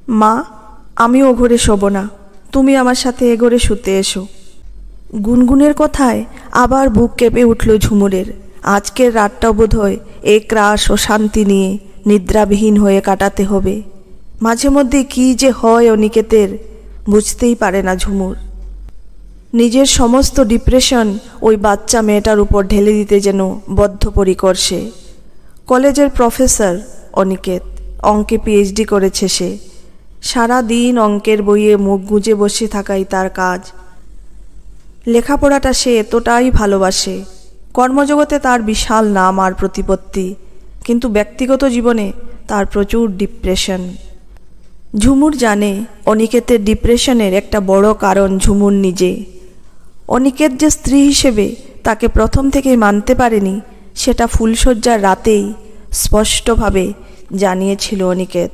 মা, আমি ও ঘরে শোব না, তুমি আমার সাথে এ ঘরে শুতে এসো। গুনগুনের কথায় আবার বুক কেঁপে উঠল ঝুমুরের। আজকের রাতটাও বোধহয় একরাশ ও শান্তি নিয়ে নিদ্রাবিহীন হয়ে কাটাতে হবে। মাঝে মধ্যে কী যে হয় অনিকেতের, বুঝতেই পারে না ঝুমুর। নিজের সমস্ত ডিপ্রেশন ওই বাচ্চা মেয়েটার উপর ঢেলে দিতে যেন বদ্ধপরিকর সে। কলেজের প্রফেসর অনিকেত, অঙ্কে পিএইচডি করেছে সে। সারা দিন অঙ্কের বইয়ে মুখ গুঁজে বসে থাকাই তার কাজ। লেখাপড়াটা সে এতটাই ভালোবাসে। কর্মজগতে তার বিশাল নাম আর প্রতিপত্তি, কিন্তু ব্যক্তিগত জীবনে তার প্রচুর ডিপ্রেশন। ঝুমুর জানে অনিকেতের ডিপ্রেশনের একটা বড় কারণ ঝুমুর নিজে। অনিকেত যে স্ত্রী হিসেবে তাকে প্রথম থেকেই মানতে পারেনি, সেটা ফুলশয্যার রাতেই স্পষ্টভাবে জানিয়েছিল অনিকেত।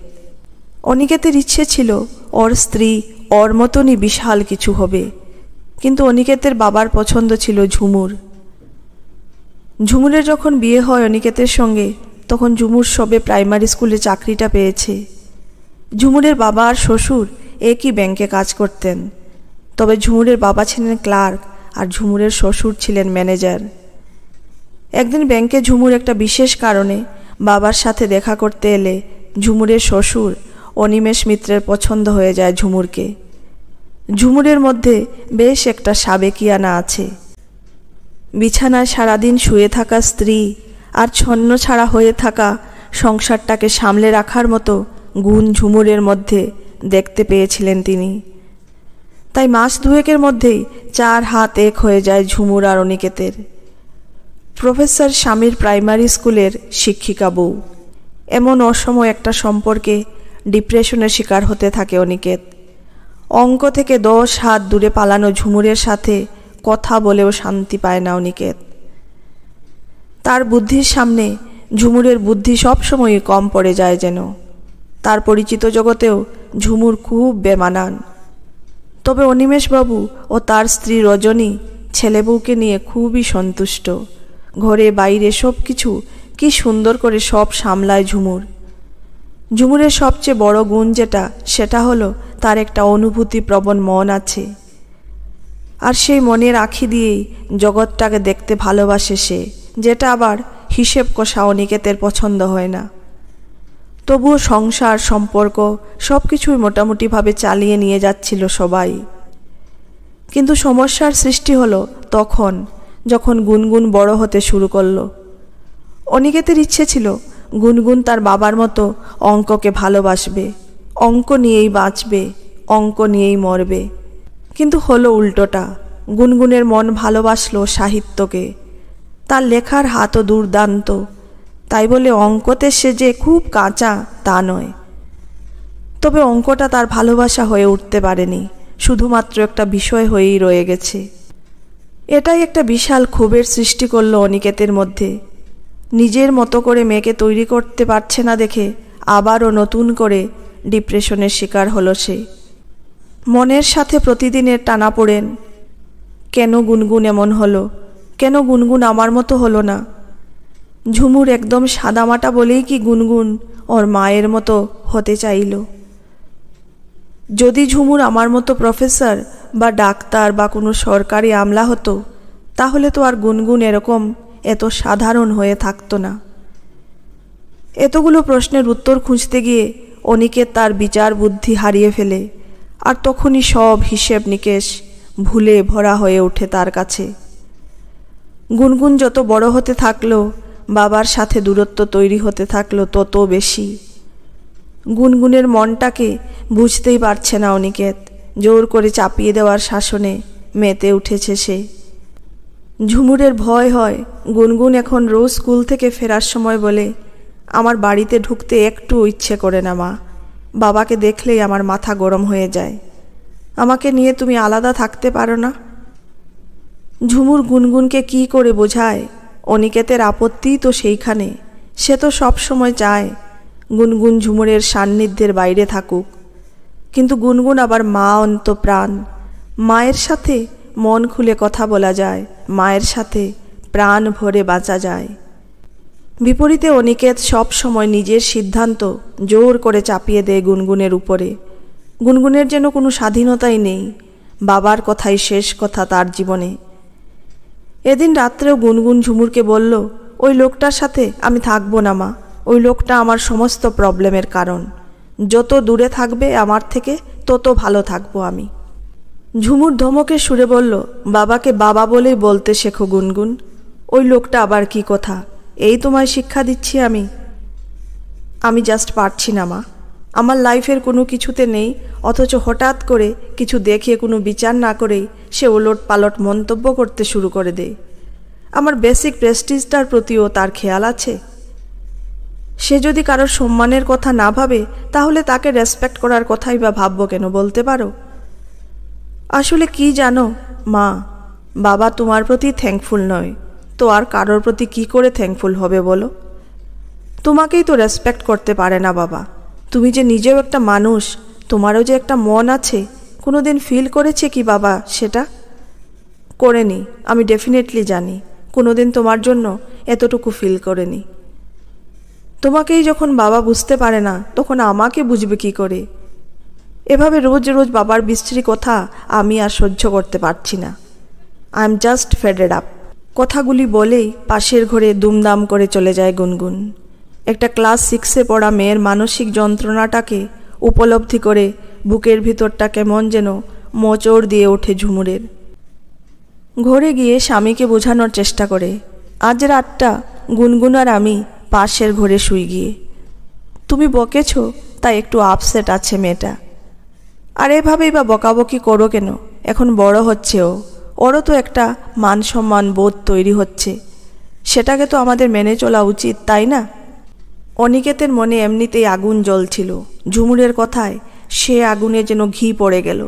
অনিকেতের ইচ্ছে ছিল ওর স্ত্রী ওর মতনই বিশাল কিছু হবে, কিন্তু অনিকেতের বাবার পছন্দ ছিল ঝুমুর। ঝুমুরের যখন বিয়ে হয় অনিকেতের সঙ্গে, তখন ঝুমুর সবে প্রাইমারি স্কুলে চাকরিটা পেয়েছে। ঝুমুরের বাবা আর শ্বশুর একই ব্যাংকে কাজ করতেন, তবে ঝুমুরের বাবা ছিলেন ক্লার্ক আর ঝুমুরের শ্বশুর ছিলেন ম্যানেজার। একদিন ব্যাংকে ঝুমুর একটা বিশেষ কারণে বাবার সাথে দেখা করতে এলে ঝুমুরের শ্বশুর অনিমেষ মিত্রের পছন্দ হয়ে যায় ঝুমুরকে। ঝুমুরের মধ্যে বেশ একটা সাবেকিয়ানা আছে। বিছানায় সারাদিন শুয়ে থাকা স্ত্রী আর ছন্ন ছাড়া হয়ে থাকা সংসারটাকে সামলে রাখার মতো গুণ ঝুমুরের মধ্যে দেখতে পেয়েছিলেন তিনি। তাই মাস দুয়েকের মধ্যেই 4 হাত এক হয়ে যায় ঝুমুর আর অনিকেতের। প্রফেসর স্বামীর প্রাইমারি স্কুলের শিক্ষিকা বউ, এমন অসময় একটা সম্পর্কে ডিপ্রেশনের শিকার হতে থাকে অনিকেত। অঙ্ক থেকে 10 হাত দূরে পালানো ঝুমুরের সাথে কথা বলেও শান্তি পায় না অনিকেত। তার বুদ্ধির সামনে ঝুমুরের বুদ্ধি সবসময়ই কম পড়ে যায় যেন। তার পরিচিত জগতেও ঝুমুর খুব বেমানান। তবে অনিমেষবাবু ও তার স্ত্রী রজনী ছেলে বউকে নিয়ে খুবই সন্তুষ্ট। ঘরে বাইরে সব কিছু কি সুন্দর করে সব সামলায় ঝুমুর। ঝুমুরের সবচেয়ে বড় গুণ যেটা, সেটা হলো তার একটা অনুভূতি প্রবণ মন আছে, আর সেই মনের আঁখি দিয়েই জগৎটাকে দেখতে ভালোবাসে সে, যেটা আবার হিসেব কষা অনিকেতের পছন্দ হয় না। তবুও সংসার সম্পর্ক সব কিছুই মোটামুটিভাবে চালিয়ে নিয়ে যাচ্ছিল সবাই। কিন্তু সমস্যার সৃষ্টি হলো তখন, যখন গুনগুন বড় হতে শুরু করলো। অনিকেতের ইচ্ছে ছিল গুনগুন তার বাবার মতো অঙ্ককে ভালোবাসবে, অঙ্ক নিয়েই বাঁচবে, অঙ্ক নিয়েই মরবে। কিন্তু হলো উল্টোটা। গুনগুনের মন ভালোবাসলো সাহিত্যকে। তার লেখার হাতও দুর্দান্ত, তাই বলে অঙ্কতে সে যে খুব কাঁচা তা নয়। তবে অঙ্কটা তার ভালোবাসা হয়ে উঠতে পারেনি, শুধুমাত্র একটা বিষয় হয়েই রয়ে গেছে। এটাই একটা বিশাল ক্ষোভের সৃষ্টি করলো অনিকেতের মধ্যে। নিজের মতো করে মেয়েকে তৈরি করতে পারছে না দেখে আবারও নতুন করে ডিপ্রেশনের শিকার হলো সে। মনের সাথে প্রতিদিনের টানাপোড়েন। কেন গুনগুন এমন হলো? কেন গুনগুন আমার মতো হলো না? ঝুমুর একদম সাদামাটা বলেই কি গুনগুন ওর মায়ের মতো হতে চাইল? যদি ঝুমুর আমার মতো প্রফেসর বা ডাক্তার বা কোনো সরকারি আমলা হতো, তাহলে তো আর গুনগুন এরকম এত সাধারণ হয়ে থাকতো না। এতগুলো প্রশ্নের উত্তর খুঁজতে গিয়ে অনিকেত তার বিচার বুদ্ধি হারিয়ে ফেলে, আর তখনই সব হিসেব নিকেশ ভুলে ভরা হয়ে ওঠে তার কাছে। গুনগুন যত বড় হতে থাকলো, বাবার সাথে দূরত্ব তৈরি হতে থাকলো তত বেশি। গুনগুনের মনটাকে বুঝতেই পারছে না অনিকেত। জোর করে চাপিয়ে দেওয়ার শাসনে মেতে উঠেছে সে। ঝুমুরের ভয় হয় গুনগুন এখন রোজ স্কুল থেকে ফেরার সময় বলে, আমার বাড়িতে ঢুকতে একটু ইচ্ছে করে না মা, বাবাকে দেখলেই আমার মাথা গরম হয়ে যায়, আমাকে নিয়ে তুমি আলাদা থাকতে পারো না? ঝুমুর গুনগুনকে কি করে বোঝায়? অনিকেতের আপত্তি তো সেইখানে। সে তো সব সময় চায় গুনগুন ঝুমুরের সান্নিধ্যের বাইরে থাকুক, কিন্তু গুনগুন আবার মা অন্তপ্রাণ। মায়ের সাথে মন খুলে কথা বলা যায়, মায়ের সাথে প্রাণ ভরে বাঁচা যায়। বিপরীতে অনিকেত সব সময় নিজের সিদ্ধান্ত জোর করে চাপিয়ে দেয় গুনগুনের উপরে। গুনগুনের যেন কোনো স্বাধীনতাই নেই, বাবার কথাই শেষ কথা তার জীবনে। এদিন রাত্রেও গুনগুন ঝুমুরকে বলল, ওই লোকটার সাথে আমি থাকবো না মা, ওই লোকটা আমার সমস্ত প্রবলেমের কারণ। যত দূরে থাকবে আমার থেকে তত ভালো থাকবো আমি। ঝুমুর ধমকে সুরে বলল, বাবাকে বাবা বলেই বলতে শেখো গুনগুন। ওই লোকটা আবার কি কথা? এই তোমায় শিক্ষা দিচ্ছি আমি জাস্ট পারছি না মা। আমার লাইফের কোনো কিছুতে নেই, অথচ হঠাৎ করে কিছু দেখিয়ে কোনো বিচার না করেই সে ওলট পালট মন্তব্য করতে শুরু করে দেয়। আমার বেসিক প্রেস্টিজটার প্রতিও তার খেয়াল আছে। সে যদি কারোর সম্মানের কথা না ভাবে তাহলে তাকে রেসপেক্ট করার কথাই বা ভাববো কেন বলতে পারো? আসলে কি জানো মা, বাবা তোমার প্রতি থ্যাঙ্কফুল নয় তো আর কারোর প্রতি কি করে থ্যাঙ্কফুল হবে বলো? তোমাকেই তো রেসপেক্ট করতে পারে না বাবা। তুমি যে নিজেও একটা মানুষ, তোমারও যে একটা মন আছে, কোনোদিন ফিল করেছে কি বাবা সেটা? করেনি, আমি ডেফিনেটলি জানি। কোনোদিন তোমার জন্য এতটুকু ফিল করেনি। তোমাকেই যখন বাবা বুঝতে পারে না তখন আমাকে বুঝবে কি করে? এভাবে রোজ রোজ বাবার বিশ্রী কথা আমি আর সহ্য করতে পারছি না। I am just faded up. কথাগুলি বলেই পাশের ঘরে দুমদাম করে চলে যায় গুনগুন। একটা ক্লাস 6-এ পড়া মেয়ের মানসিক যন্ত্রণাটাকে উপলব্ধি করে বুকের ভিতরটা কেমন যেন মোচড় দিয়ে ওঠে ঝুমুরের। ঘরে গিয়ে স্বামীকে বোঝানোর চেষ্টা করে। আজ রাতটা গুনগুন আর আমি পাশের ঘরে শুই গিয়ে। তুমি বকেছ তাই একটু আপসেট আছে মেয়েটা। আর এভাবেই বা বকাবকি করো কেন? এখন বড় হচ্ছে ওরও তো একটা মান সম্মান বোধ তৈরি হচ্ছে, সেটাকে তো আমাদের মেনে চলা উচিত, তাই না? অনিকেতের মনে এমনিতেই আগুন জ্বলছিল। ঝুমুরের কথায় সে আগুনে যেন ঘি পড়ে গেল।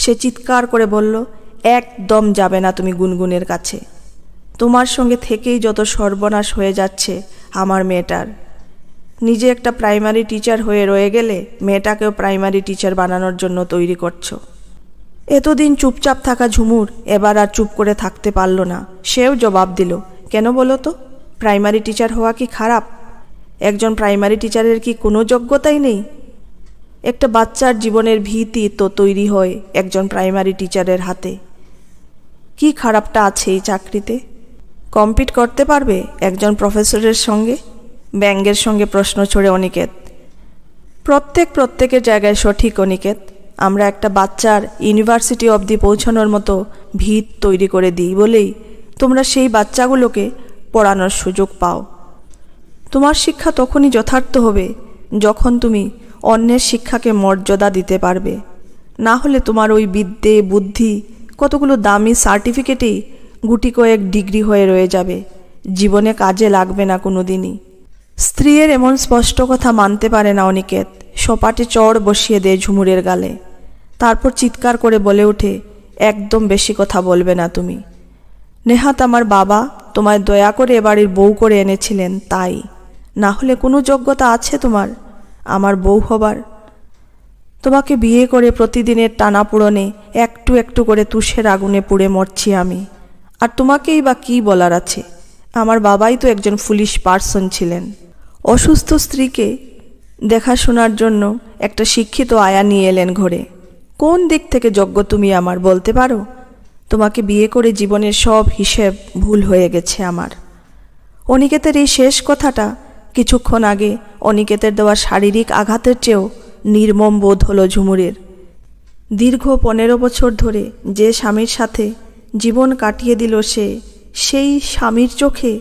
সে চিৎকার করে বলল, একদম যাবে না তুমি গুনগুনের কাছে। তোমার সঙ্গে থেকেই যত সর্বনাশ হয়ে যাচ্ছে আমার মেয়েটার। নিজে একটা প্রাইমারি টিচার হয়ে রয়ে গেলে মেয়েটাকেও প্রাইমারি টিচার বানানোর জন্য তৈরি করছো। এতদিন চুপচাপ থাকা ঝুমুর এবার আর চুপ করে থাকতে পারল না। সেও জবাব দিল, কেন বলো তো? প্রাইমারি টিচার হওয়া কি খারাপ? একজন প্রাইমারি টিচারের কি কোনো যোগ্যতাই নেই? একটা বাচ্চার জীবনের ভীতি তো তৈরি হয় একজন প্রাইমারি টিচারের হাতে। কি খারাপটা আছে এই চাকরিতে? কম্পিট করতে পারবে একজন প্রফেসরের সঙ্গে? ব্যঙ্গের সঙ্গে প্রশ্ন ছড়ে অনিকেত। প্রত্যেকের জায়গায় সঠিক অনিকেত। আমরা একটা বাচ্চার ইউনিভার্সিটি অবধি পৌঁছানোর মতো ভিত তৈরি করে দিই বলেই তোমরা সেই বাচ্চাগুলোকে পড়ানোর সুযোগ পাও। তোমার শিক্ষা তখনই যথার্থ হবে যখন তুমি অন্যের শিক্ষাকে মর্যাদা দিতে পারবে। না হলে তোমার ওই বিদ্যে বুদ্ধি কতগুলো দামি সার্টিফিকেটেই গুটি কয়েক ডিগ্রি হয়ে রয়ে যাবে, জীবনে কাজে লাগবে না কোনো দিনই। স্ত্রীর এমন স্পষ্ট কথা মানতে পারে না অনিকেত। সপাটে চড় বসিয়ে দেয় ঝুমুরের গালে। তারপর চিৎকার করে বলে ওঠে, একদম বেশি কথা বলবে না তুমি। নেহাত আমার বাবা তোমায় দয়া করে এবাড়ির বউ করে এনেছিলেন তাই, না হলে কোনো যোগ্যতা আছে তোমার আমার বউ হবার? তোমাকে বিয়ে করে প্রতিদিনের টানাপোড়নে একটু একটু করে তুষের আগুনে পুড়ে মরছি আমি। আর তোমাকেই বা কী বলার আছে? আমার বাবাই তো একজন ফুলিশ পার্সন ছিলেন। অসুস্থ স্ত্রীকে দেখাশোনার জন্য একটা শিক্ষিত আয়া নিয়ে এলেন ঘরে। কোন দিক থেকে যোগ্য তুমি আমার বলতে পারো? তোমাকে বিয়ে করে জীবনের সব হিসেব ভুল হয়ে গেছে আমার। অনিকেতের এই শেষ কথাটা কিছুক্ষণ আগে অনিকেতের দেওয়া শারীরিক আঘাতের চেয়েও নির্মম বোধ হলো ঝুমুরের। দীর্ঘ 15 বছর ধরে যে স্বামীর সাথে জীবন কাটিয়ে দিল সেই স্বামীর চোখে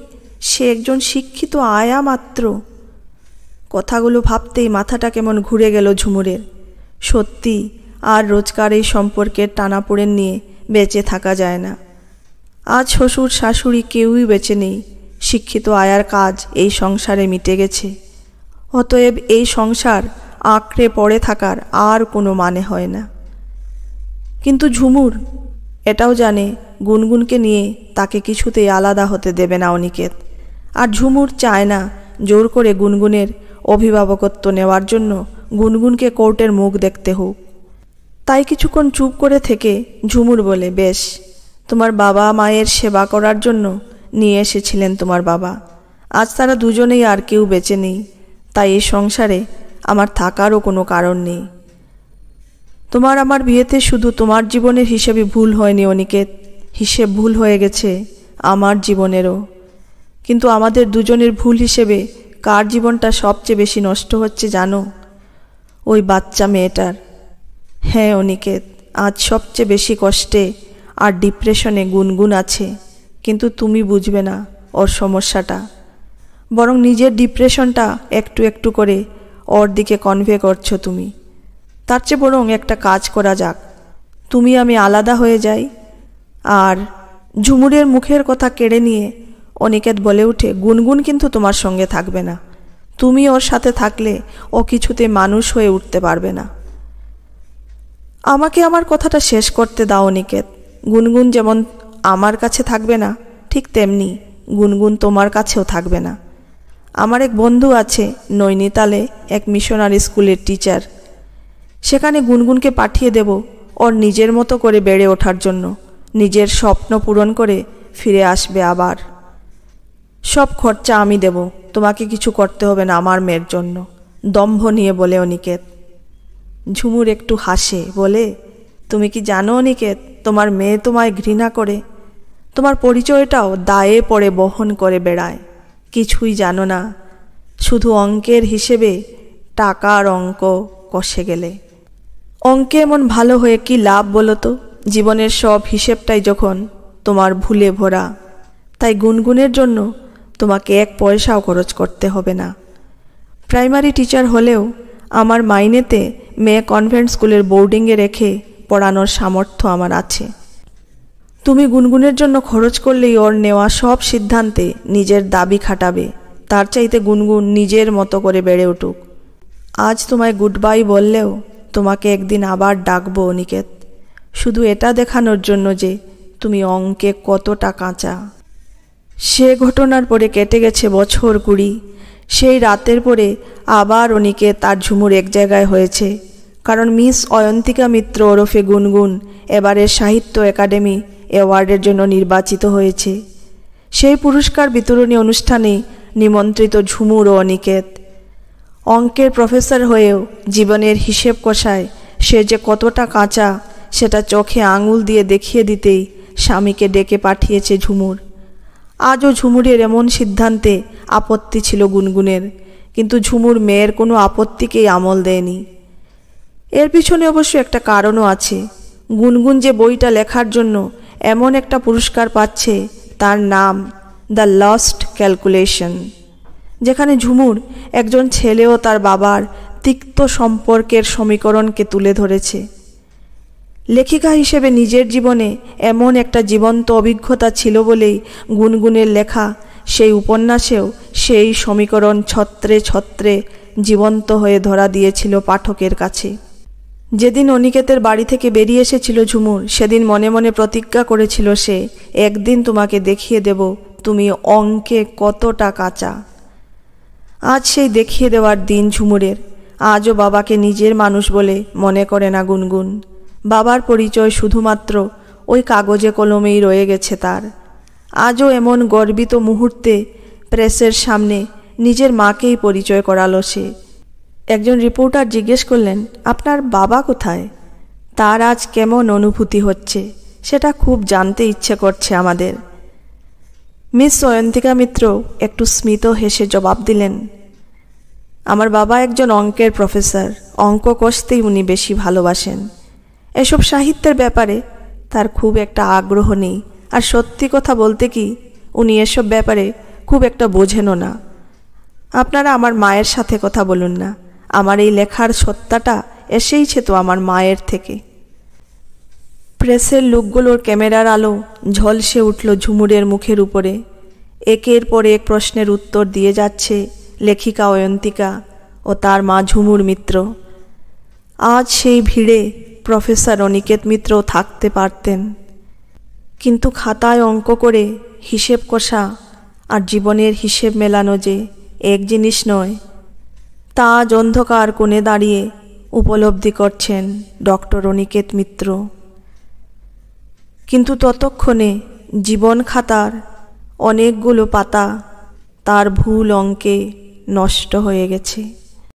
সে একজন শিক্ষিত আয়া মাত্র। কথাগুলো ভাবতেই মাথাটা কেমন ঘুরে গেল ঝুমুরের। সত্যি আর রোজকার এই সম্পর্কের টানাপোড়েন নিয়ে বেঁচে থাকা যায় না। আজ শ্বশুর শাশুড়ি কেউই বেঁচে নেই। শিক্ষিত আয়ার কাজ এই সংসারে মিটে গেছে। অতএব এই সংসার আঁকড়ে পড়ে থাকার আর কোনো মানে হয় না। কিন্তু ঝুমুর এটাও জানে গুনগুনকে নিয়ে তাকে কিছুতেই আলাদা হতে দেবে না অনিকেত। আর ঝুমুর চায় না জোর করে গুনগুনের অভিভাবকত্ব নেওয়ার জন্য গুনগুনকে কোর্টের মুখ দেখতে হোক। তাই কিছুক্ষণ চুপ করে থেকে ঝুমুর বলে, বেশ, তোমার বাবা মায়ের সেবা করার জন্য নিয়ে এসেছিলেন তোমার বাবা। আজ তারা দুজনেই আর কেউ বেঁচে নেই, তাই এই সংসারে আমার থাকারও কোনো কারণ নেই। তোমার আমার বিয়েতে শুধু তোমার জীবনের হিসেবে ভুল হয়নি অনিকেত, হিসেব ভুল হয়ে গেছে আমার জীবনেরও। কিন্তু আমাদের দুজনের ভুল হিসেবে কার জীবনটা সবচেয়ে বেশি নষ্ট হচ্ছে জানো? ওই বাচ্চা মেয়েটার। হ্যাঁ অনিকেত, আজ সবচেয়ে বেশি কষ্টে আর ডিপ্রেশনে গুনগুন আছে, কিন্তু তুমি বুঝবে না ওর সমস্যাটা, বরং নিজের ডিপ্রেশনটা একটু একটু করে ওর দিকে কনভে করছো তুমি। তার চেয়ে বরং একটা কাজ করা যাক, তুমি আমি আলাদা হয়ে যাই। আর ঝুমুরের মুখের কথা কেড়ে নিয়ে অনিকেত বলে উঠে, গুনগুন কিন্তু তোমার সঙ্গে থাকবে না। তুমি ওর সাথে থাকলে ও কিছুতে মানুষ হয়ে উঠতে পারবে না। আমাকে আমার কথাটা শেষ করতে দাও অনিকেত। গুনগুন যেমন আমার কাছে থাকবে না, ঠিক তেমনি গুনগুন তোমার কাছেও থাকবে না। আমার এক বন্ধু আছে নৈনিতালে, এক মিশনারি স্কুলের টিচার। সেখানে গুনগুনকে পাঠিয়ে দেব ওর নিজের মতো করে বেড়ে ওঠার জন্য, নিজের স্বপ্ন পূরণ করে ফিরে আসবে আবার। সব খরচা আমি দেব, তোমাকে কিছু করতে হবে না আমার মেয়ের জন্য, দম্ভ নিয়ে বলে অনিকেত। ঝুমুর একটু হাসে, বলে, তুমি কি জানো অনিকেত, তোমার মেয়ে তোমায় ঘৃণা করে, তোমার পরিচয়টাও দায়ে পড়ে বহন করে বেড়ায়। কিছুই জানো না, শুধু অঙ্কের হিসেবে টাকার অঙ্ক কষে গেলে। অঙ্কে এমন ভালো হয়ে কি লাভ বলো তো? জীবনের সব হিসেবটাই যখন তোমার ভুলে ভরা। তাই গুনগুনের জন্য তোমাকে এক পয়সাও খরচ করতে হবে না। প্রাইমারি টিচার হলেও আমার মাইনেতে মেয়ে কনভেন্ট স্কুলের বোর্ডিংয়ে রেখে পড়ানোর সামর্থ্য আমার আছে। তুমি গুনগুনের জন্য খরচ করলেই ওর নেওয়া সব সিদ্ধান্তে নিজের দাবি খাটাবে। তার চাইতে গুনগুন নিজের মতো করে বেড়ে উঠুক। আজ তোমায় গুড বাই বললেও তোমাকে একদিন আবার ডাকবো অনিকেত, শুধু এটা দেখানোর জন্য যে তুমি অঙ্কে কতটা কাঁচা। সে ঘটনার পরে কেটে গেছে বছর 20। সেই রাতের পরে আবার অনিকেত তার ঝুমুর এক জায়গায় হয়েছে, কারণ মিস অয়ন্তিকা মিত্র ওরফে গুনগুন এবারের সাহিত্য একাডেমি অ্যাওয়ার্ডের জন্য নির্বাচিত হয়েছে। সেই পুরস্কার বিতরণী অনুষ্ঠানে নিমন্ত্রিত ঝুমুর ও অনিকেত। অঙ্কের প্রফেসর হয়েও জীবনের হিসেব কষায় সে যে কতটা কাঁচা সেটা চোখে আঙুল দিয়ে দেখিয়ে দিতেই স্বামীকে ডেকে পাঠিয়েছে ঝুমুর। আজও ঝুমুরের এমন সিদ্ধান্তে আপত্তি ছিল গুনগুনের, কিন্তু ঝুমুর মেয়ের কোনো আপত্তিকেই আমল দেয়নি। এর পিছনে অবশ্য একটা কারণও আছে। গুনগুন যে বইটা লেখার জন্য এমন একটা পুরস্কার পাচ্ছে, তার নাম দ্য লস্ট ক্যালকুলেশন, যেখানে ঝুমুর একজন ছেলে ও তার বাবার তিক্ত সম্পর্কের সমীকরণকে তুলে ধরেছে। লেখিকা হিসেবে নিজের জীবনে এমন একটা জীবন্ত অভিজ্ঞতা ছিল বলেই গুনগুনের লেখা সেই উপন্যাসেও সেই সমীকরণ ছত্রে ছত্রে জীবন্ত হয়ে ধরা দিয়েছিল পাঠকের কাছে। যেদিন অনিকেতের বাড়ি থেকে বেরিয়ে এসেছিল ঝুমুর, সেদিন মনে মনে প্রতিজ্ঞা করেছিল সে, একদিন তোমাকে দেখিয়ে দেব তুমি অঙ্কে কতটা কাঁচা। আজ সেই দেখিয়ে দেওয়ার দিন ঝুমুরের। আজও বাবাকে নিজের মানুষ বলে মনে করে না গুনগুন। বাবার পরিচয় শুধুমাত্র ওই কাগজে কলমেই রয়ে গেছে তার। আজও এমন গর্বিত মুহূর্তে প্রেসের সামনে নিজের মাকেই পরিচয় করালো সে। একজন রিপোর্টার জিজ্ঞেস করলেন, আপনার বাবা কোথায়? তার আজ কেমন অনুভূতি হচ্ছে সেটা খুব জানতে ইচ্ছে করছে আমাদের। মিস অয়ন্তিকা মিত্র একটু স্মিত হেসে জবাব দিলেন, আমার বাবা একজন অঙ্কের প্রফেসর, অঙ্ক কষতেই উনি বেশি ভালোবাসেন। এসব সাহিত্যের ব্যাপারে তার খুব একটা আগ্রহ নেই, আর সত্যি কথা বলতে কি উনি এসব ব্যাপারে খুব একটা বোঝেনও না। আপনারা আমার মায়ের সাথে কথা বলুন না, আমার এই লেখার সত্তাটা এসেইছে তো আমার মায়ের থেকে। প্রেসের লোকগুলোর ক্যামেরার আলো ঝলসে উঠল ঝুমুরের মুখের উপরে। একের পর এক প্রশ্নের উত্তর দিয়ে যাচ্ছে লেখিকা অয়ন্তিকা ও তার মা ঝুমুর মিত্র। আজ সেই ভিড়ে প্রফেসর অনিকেত মিত্র থাকতে পারতেন, কিন্তু খাতায় অঙ্ক করে হিসেব কষা আর জীবনের হিসেব মেলানো যে এক জিনিস নয়, তা আজ অন্ধকার কোণে দাঁড়িয়ে উপলব্ধি করছেন ডক্টর অনিকেত মিত্র। কিন্তু ততক্ষণে জীবন খাতার অনেকগুলো পাতা তার ভুল অঙ্কে নষ্ট হয়ে গেছে।